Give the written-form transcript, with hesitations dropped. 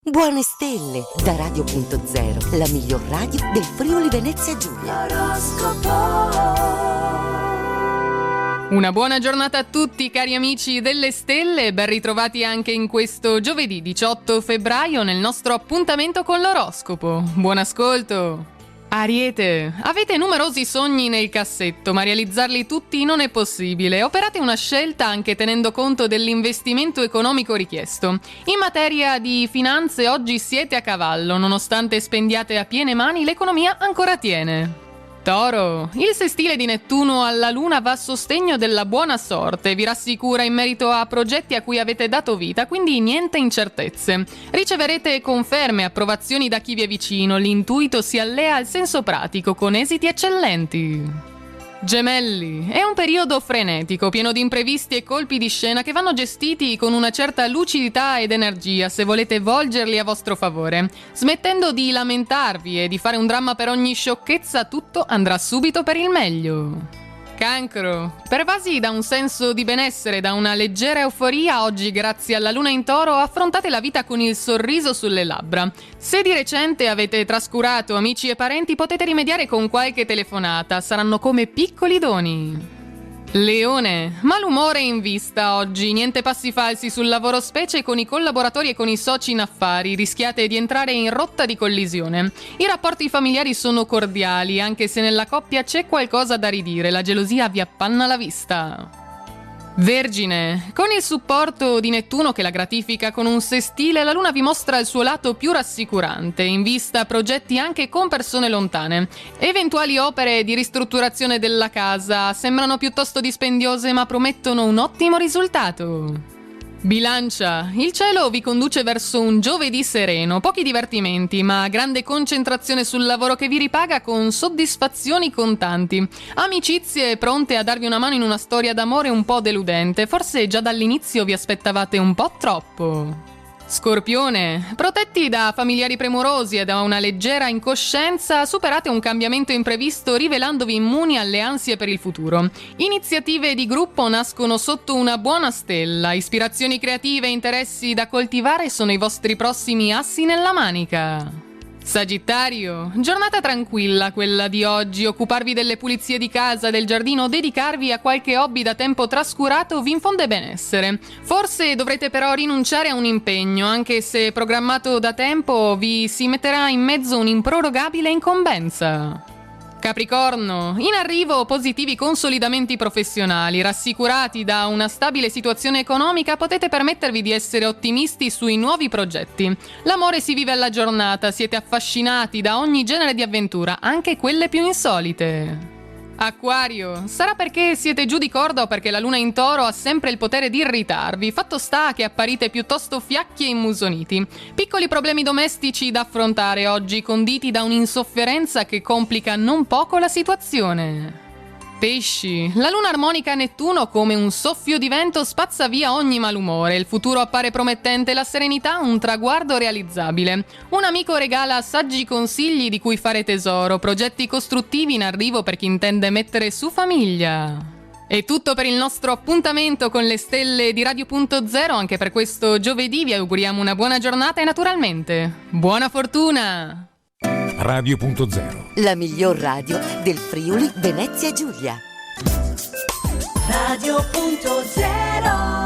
Buone stelle da Radio.0, la miglior radio del Friuli Venezia Giulia. Una buona giornata a tutti cari amici delle stelle, ben ritrovati anche in questo giovedì 18 febbraio nel nostro appuntamento con l'oroscopo. Buon ascolto! Ariete, avete numerosi sogni nel cassetto, ma realizzarli tutti non è possibile. Operate una scelta anche tenendo conto dell'investimento economico richiesto. In materia di finanze oggi siete a cavallo, nonostante spendiate a piene mani l'economia ancora tiene. Toro, il sestile di Nettuno alla Luna va a sostegno della buona sorte, vi rassicura in merito a progetti a cui avete dato vita, quindi niente incertezze. Riceverete conferme e approvazioni da chi vi è vicino, l'intuito si allea al senso pratico con esiti eccellenti. Gemelli, è un periodo frenetico, pieno di imprevisti e colpi di scena che vanno gestiti con una certa lucidità ed energia se volete volgerli a vostro favore. Smettendo di lamentarvi e di fare un dramma per ogni sciocchezza, tutto andrà subito per il meglio. Cancro, pervasi da un senso di benessere, da una leggera euforia, oggi grazie alla luna in toro affrontate la vita con il sorriso sulle labbra. Se di recente avete trascurato amici e parenti, potete rimediare con qualche telefonata, saranno come piccoli doni. Leone, malumore in vista oggi, niente passi falsi sul lavoro, specie con i collaboratori e con i soci in affari, rischiate di entrare in rotta di collisione. I rapporti familiari sono cordiali, anche se nella coppia c'è qualcosa da ridire, la gelosia vi appanna la vista. Vergine, con il supporto di Nettuno che la gratifica con un sestile, la luna vi mostra il suo lato più rassicurante, in vista progetti anche con persone lontane. Eventuali opere di ristrutturazione della casa sembrano piuttosto dispendiose ma promettono un ottimo risultato. Bilancia, il cielo vi conduce verso un giovedì sereno, pochi divertimenti, ma grande concentrazione sul lavoro che vi ripaga con soddisfazioni contanti. Amicizie pronte a darvi una mano in una storia d'amore un po' deludente, forse già dall'inizio vi aspettavate un po' troppo. Scorpione, protetti da familiari premurosi e da una leggera incoscienza, superate un cambiamento imprevisto rivelandovi immuni alle ansie per il futuro. Iniziative di gruppo nascono sotto una buona stella, ispirazioni creative e interessi da coltivare sono i vostri prossimi assi nella manica. Sagittario, giornata tranquilla quella di oggi, occuparvi delle pulizie di casa, del giardino o dedicarvi a qualche hobby da tempo trascurato vi infonde benessere. Forse dovrete però rinunciare a un impegno, anche se programmato da tempo vi si metterà in mezzo un'improrogabile incombenza. Capricorno, in arrivo positivi consolidamenti professionali, rassicurati da una stabile situazione economica potete permettervi di essere ottimisti sui nuovi progetti. L'amore si vive alla giornata, siete affascinati da ogni genere di avventura, anche quelle più insolite. Acquario, sarà perché siete giù di corda o perché la luna in toro ha sempre il potere di irritarvi, fatto sta che apparite piuttosto fiacchi e immusoniti. Piccoli problemi domestici da affrontare oggi, conditi da un'insofferenza che complica non poco la situazione. Pesci, la luna armonica a Nettuno come un soffio di vento spazza via ogni malumore, il futuro appare promettente, la serenità un traguardo realizzabile. Un amico regala saggi consigli di cui fare tesoro, progetti costruttivi in arrivo per chi intende mettere su famiglia. È tutto per il nostro appuntamento con le stelle di Radio.0, anche per questo giovedì vi auguriamo una buona giornata e naturalmente buona fortuna! Radio.0, la miglior radio del Friuli Venezia Giulia. Radio.0